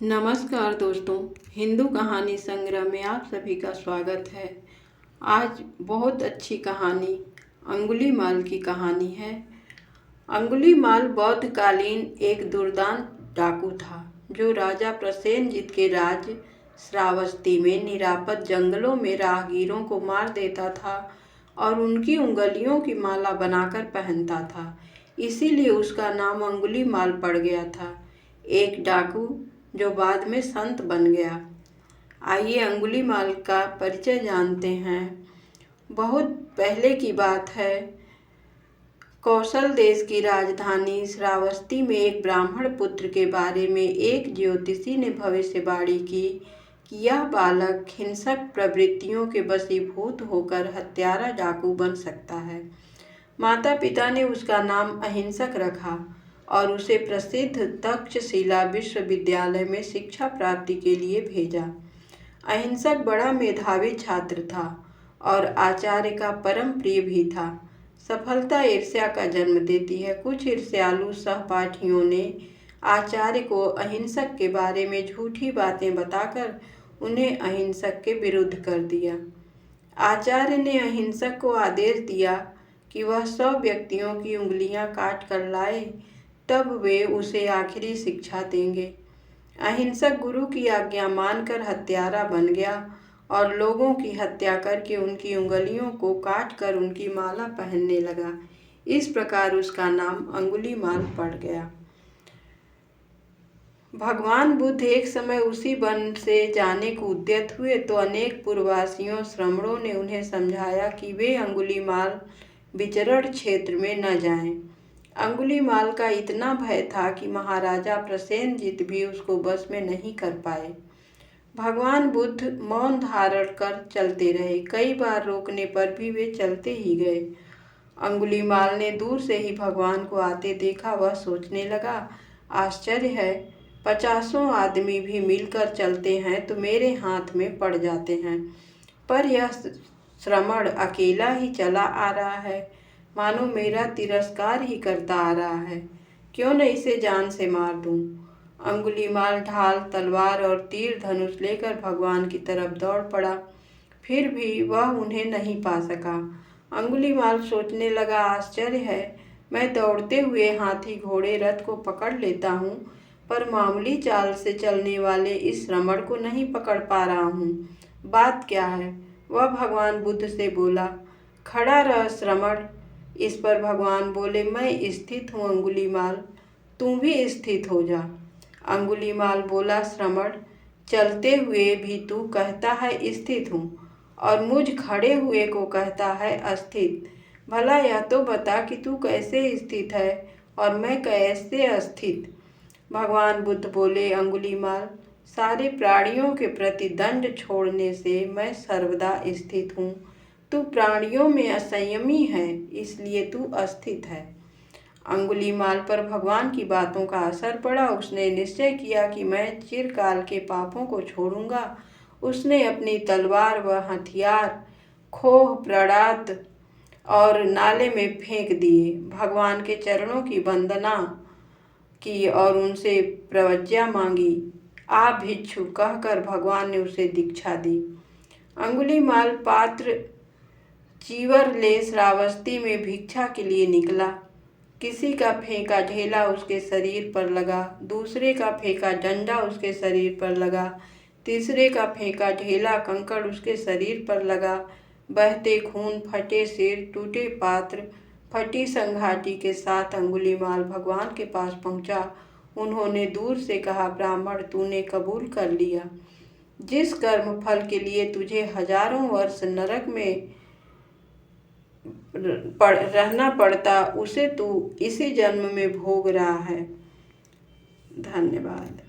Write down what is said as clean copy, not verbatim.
नमस्कार दोस्तों, हिंदू कहानी संग्रह में आप सभी का स्वागत है। आज बहुत अच्छी कहानी अंगुलीमाल की कहानी है। अंगुलीमाल बौद्धकालीन एक दुर्दांत डाकू था जो राजा प्रसेनजीत के राज्य श्रावस्ती में निरापद जंगलों में राहगीरों को मार देता था और उनकी उंगलियों की माला बनाकर पहनता था। इसीलिए उसका नाम अंगुलीमाल पड़ गया था। एक डाकू जो बाद में संत बन गया। आइए अंगुलीमाल का परिचय जानते हैं। बहुत पहले की बात है। कौशल देश की राजधानी श्रावस्ती में एक ब्राह्मण पुत्र के बारे में एक ज्योतिषी ने भविष्यवाणी की कि यह बालक हिंसक प्रवृत्तियों के वशीभूत होकर हत्यारा डाकू बन सकता है। माता पिता ने उसका नाम अहिंसक रखा और उसे प्रसिद्ध तक्षशिला विश्वविद्यालय में शिक्षा प्राप्ति के लिए भेजा। अहिंसक बड़ा मेधावी छात्र था और आचार्य का परम प्रिय भी था। सफलता ईर्ष्या का जन्म देती है। कुछ ईर्ष्यालु सहपाठियों ने आचार्य को अहिंसक के बारे में झूठी बातें बताकर उन्हें अहिंसक के विरुद्ध कर दिया। आचार्य ने अहिंसक को आदेश दिया कि वह 100 व्यक्तियों की उंगलियां काट कर लाए, तब वे उसे आखिरी शिक्षा देंगे। अहिंसक गुरु की आज्ञा मानकर हत्यारा बन गया और लोगों की हत्या करके उनकी उंगलियों को काट कर उनकी माला पहनने लगा। इस प्रकार उसका नाम अंगुलीमाल पड़ गया। भगवान बुद्ध एक समय उसी वन से जाने को उद्यत हुए तो अनेक पूर्ववासियों श्रमणों ने उन्हें समझाया कि वे अंगुलीमाल विचरण क्षेत्र में न जाएं। अंगुलीमाल का इतना भय था कि महाराजा प्रसेनजीत भी उसको बस में नहीं कर पाए। भगवान बुद्ध मौन धारण कर चलते रहे। कई बार रोकने पर भी वे चलते ही गए। अंगुलीमाल ने दूर से ही भगवान को आते देखा। वह सोचने लगा, आश्चर्य है, 50 आदमी भी मिलकर चलते हैं तो मेरे हाथ में पड़ जाते हैं, पर यह श्रमण अकेला ही चला आ रहा है, मानो मेरा तिरस्कार ही करता आ रहा है। क्यों न इसे जान से मार दूं। अंगुलीमाल ढाल, तलवार और तीर धनुष लेकर भगवान की तरफ दौड़ पड़ा। फिर भी वह उन्हें नहीं पा सका। अंगुलीमाल सोचने लगा, आश्चर्य है, मैं दौड़ते हुए हाथी घोड़े रथ को पकड़ लेता हूँ, पर मामूली चाल से चलने वाले इस श्रमण को नहीं पकड़ पा रहा हूँ। बात क्या है? वह भगवान बुद्ध से बोला। खड़ा रह श्रमण। इस पर भगवान बोले, मैं स्थित हूँ अंगुलीमाल, तू भी स्थित हो जा। अंगुलीमाल बोला, श्रमण, चलते हुए भी तू कहता है स्थित हूँ और मुझ खड़े हुए को कहता है अस्थित। भला यह तो बता कि तू कैसे स्थित है और मैं कैसे अस्थित। भगवान बुद्ध बोले, अंगुलीमाल, सारे प्राणियों के प्रति दंड छोड़ने से मैं सर्वदा स्थित हूँ। तू प्राणियों में असंयमी है, इसलिए तू अस्थित है। अंगुलीमाल पर भगवान की बातों का असर पड़ा। उसने निश्चय किया कि मैं चिरकाल के पापों को छोड़ूंगा। उसने अपनी तलवार व हथियार खोह, प्रणात और नाले में फेंक दिए। भगवान के चरणों की वंदना की और उनसे प्रवज्ञा मांगी। आ भिक्षु कहकर भगवान ने उसे दीक्षा दी। अंगुलीमाल पात्र चीवर ले श्रावस्ती में भिक्षा के लिए निकला। किसी का फेंका ढेला उसके शरीर पर लगा, दूसरे का फेंका डंडा उसके शरीर पर लगा, तीसरे का फेंका ढेला कंकड़ उसके शरीर पर लगा। बहते खून, फटे सिर, टूटे पात्र, फटी संघाटी के साथ अंगुलीमाल भगवान के पास पहुंचा। उन्होंने दूर से कहा, ब्राह्मण, तूने कबूल कर लिया। जिस कर्म फल के लिए तुझे हजारों वर्ष नरक में रहना पड़ता, उसे तू इसी जन्म में भोग रहा है। धन्यवाद।